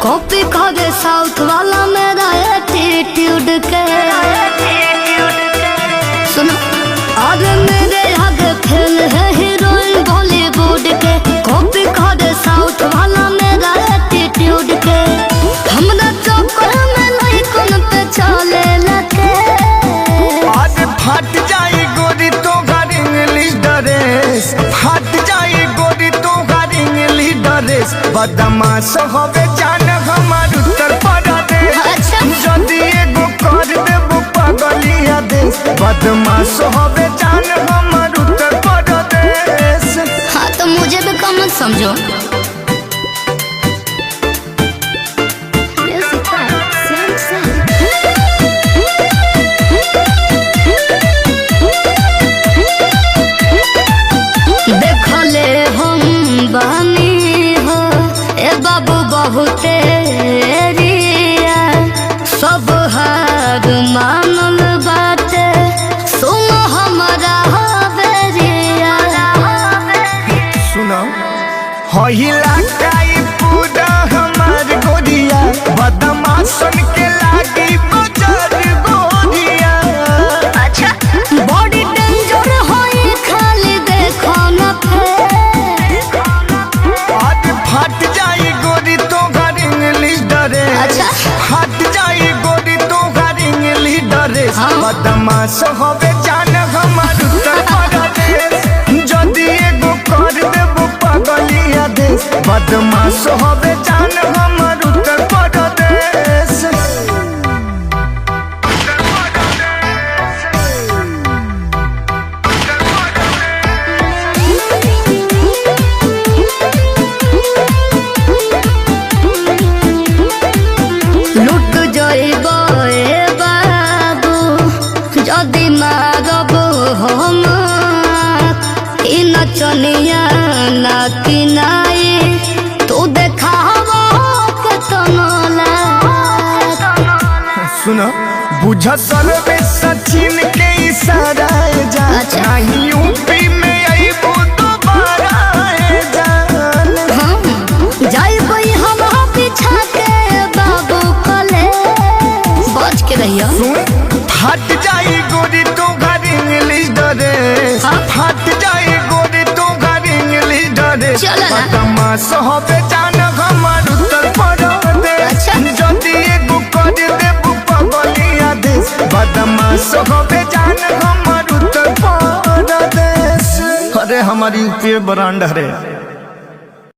Copy करे south वाला मेरा एटीट्यूड के सुनो और मेरे आगे फेल है हीरोइन बॉलीवुड के कॉपी करे साउथ वाला मेरा एटीट्यूड के हमरा चक्कर में लाइकन पे चले लगे आज फट जाए गोरी तो घर इंग्लिश ड्रेस फट जाए गोरी तो घर इंग्लिश ड्रेस बदमाश होवे जान हमार उत्तर प्रदेश जदि एगो कर देबो पगलिया देश बदमाश होवे जान हमार उत्तर प्रदेश। हाँ तो मुझे भी कम मत समझो। देखले हम बानी हो ए बाबू बहुते रिया सब हार मानल बाटे सुनो हमारा हवेरिया सुनो होइला काई पूरा हमार गोरिया बदमाशन के लागी बजार गोरिया। अच्छा बॉडी डेंजर होई खाली देखो न आज फट जाए गोरी तो घर इंग्लिश ड्रेस अच्छा फट जाए गोरी तो घर इंग्लिश ड्रेस हाँ। बदमाश होवे जान हमार उत्तर प्रदेश जदि एगो कर देबो पगलिया देश बदमाश होवे जान हमार उत्तर प्रदेश। लुट जाइबो ए बाबू जदि मारब हम इ नचनिया ना किनाई तू देखाबो केतना सुनो बुझ सरवे सचिन के इशारा जा अच्छा। नहीं यूपी में आईबो दोबारा जान जाइबो हम पीछा के बाबू कले बच के रहियो। सुन फट जाए गोरी तो घर इंग्लिश ड्रेस हाँ। फट जाए गोरी तो घर इंग्लिश ड्रेस चलो ना। बदमाश होवे जान हमार उत्तर प्रदेश अच्छा। जदि एगो कर देबो पगलिया देश बदमाश होवे जान हमार उत्तर प्रदेश। अरे हमारी यूपी ब्रांड है।